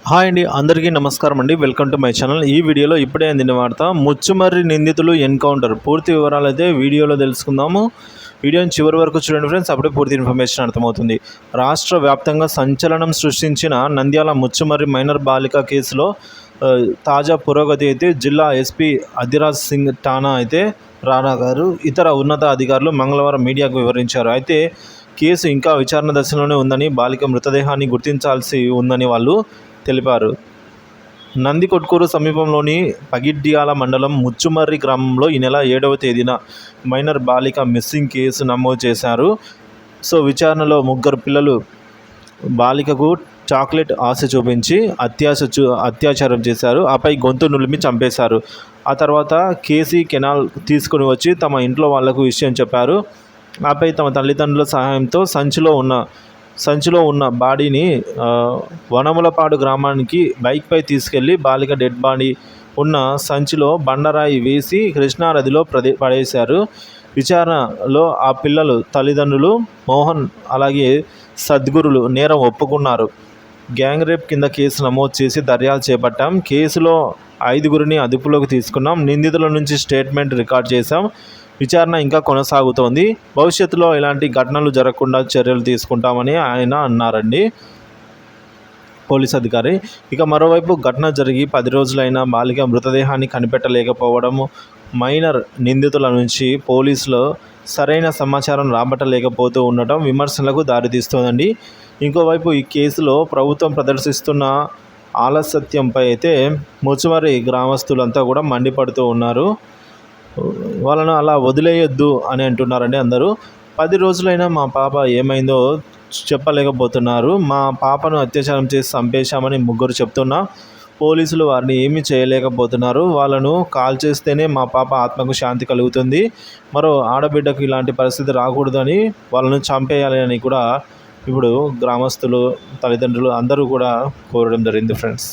Hi అండి, అందరికీ నమస్కారం అండి. Welcome to my channel. ఈ వీడియోలో ఇప్పుడే అందిన వార్త, ముచ్చుమర్రి నిందితులు ఎన్కౌంటర్. పూర్తి వివరాలు అయితే వీడియోలో తెలుసుకుందాము. వీడియోని చివరి వరకు చూడండి ఫ్రెండ్స్, అప్పుడే పూర్తి ఇన్ఫర్మేషన్ అర్థమవుతుంది. రాష్ట్ర వ్యాప్తంగా సంచలనం సృష్టించిన నంద్యాల ముచ్చుమర్రి మైనర్ బాలిక కేసులో తాజా పురోగతి అయితే జిల్లా ఎస్పీ అధిరాజ్ సింగ్ ఠానా అయితే రాణా గారు ఇతర ఉన్నత అధికారులు మంగళవారం మీడియాకు వివరించారు. అయితే కేసు ఇంకా విచారణ దశలోనే ఉందని, బాలిక మృతదేహాన్ని గుర్తించాల్సి ఉందని వాళ్ళు తెలిపారు. నందికొట్కూరు సమీపంలోని పగిడ్యాల మండలం ముచ్చుమర్రి గ్రామంలో ఈ నెల 7వ తేదీన మైనర్ బాలిక మిస్సింగ్ కేసు నమోదు చేశారు. విచారణలో ముగ్గురు పిల్లలు బాలికకు చాక్లెట్ ఆశ చూపించి అత్యాచారం చేశారు. ఆపై గొంతు నులిమి చంపేశారు. ఆ తర్వాత కేసీ కెనాల్ తీసుకుని వచ్చి తమ ఇంట్లో వాళ్లకు విషయం చెప్పారు. ఆపై తమ తల్లిదండ్రుల సహాయంతో సంచిలో ఉన్న బాడీని వనములపాడు గ్రామానికి బైక్పై తీసుకెళ్లి బాలిక డెడ్ బాడీ ఉన్న సంచిలో బండరాయి వేసి కృష్ణానదిలో పడేశారు. విచారణలో ఆ పిల్లలు తల్లిదండ్రులు మోహన్ అలాగే సద్గురులు నేరం ఒప్పుకున్నారు. గ్యాంగ్ రేప్ కింద కేసు నమోదు చేసి దర్యాప్తు చేపట్టాం. కేసులో 5గురిని అదుపులోకి తీసుకున్నాం. నిందితుల నుంచి స్టేట్మెంట్ రికార్డ్ చేశాం. విచారణ ఇంకా కొనసాగుతోంది. భవిష్యత్తులో ఇలాంటి ఘటనలు జరగకుండా చర్యలు తీసుకుంటామని ఆయన అన్నారండి, పోలీస్ అధికారి. ఇక మరోవైపు ఘటన జరిగి 10 రోజులైన బాలిక మృతదేహాన్ని కనిపెట్టలేకపోవడం, మైనర్ నిందితుల నుంచి పోలీసులు సరైన సమాచారం రాబట్టలేకపోతూ ఉండటం విమర్శలకు దారితీస్తోందండి. ఇంకోవైపు ఈ కేసులో ప్రభుత్వం ప్రదర్శిస్తున్న ఆలస్యంపై అయితే ముచ్చుమర్రి గ్రామస్తులంతా కూడా మండిపడుతూ ఉన్నారు. వాళ్ళను అలా వదిలేయొద్దు అని అంటున్నారండి అందరూ. 10 రోజులైనా మా పాప ఏమైందో చెప్పలేకపోతున్నారు. మా పాపను అత్యాచారం చేసి చంపేశామని ముగ్గురు చెప్తున్నా పోలీసులు వారిని ఏమీ చేయలేకపోతున్నారు. వాళ్ళను కాల్ చేస్తేనే మా పాప ఆత్మకు శాంతి కలుగుతుంది. మరో ఆడబిడ్డకు ఇలాంటి పరిస్థితి రాకూడదని వాళ్ళను చంపేయాలి అని కూడా ఇప్పుడు గ్రామస్తులు, తల్లిదండ్రులు అందరూ కూడా కోరడం జరిగింది ఫ్రెండ్స్.